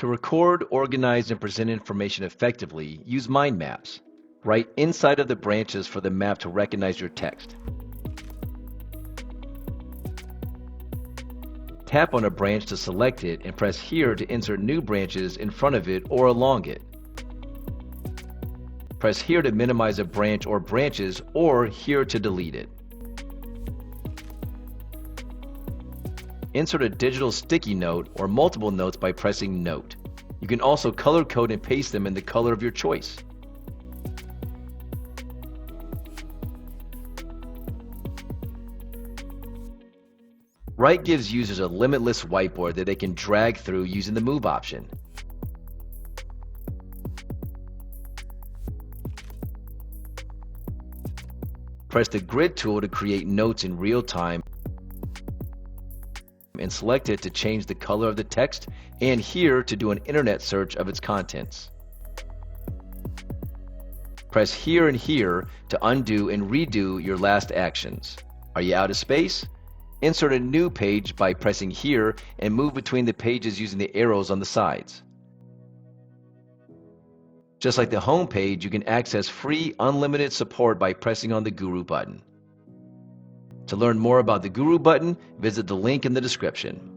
To record, organize, and present information effectively, use mind maps. Write inside of the branches for the map to recognize your text. Tap on a branch to select it and press here to insert new branches in front of it or along it. Press here to minimize a branch or branches, or here to delete it. Insert a digital sticky note or multiple notes by pressing Note. You can also color code and paste them in the color of your choice. Write gives users a limitless whiteboard that they can drag through using the Move option. Press the Grid tool to create notes in real time and select it to change the color of the text, and here to do an internet search of its contents. Press here and here to undo and redo your last actions. Are you out of space? Insert a new page by pressing here and move between the pages using the arrows on the sides. Just like the home page, you can access free unlimited support by pressing on the Guru button. To learn more about the Guru button, visit the link in the description.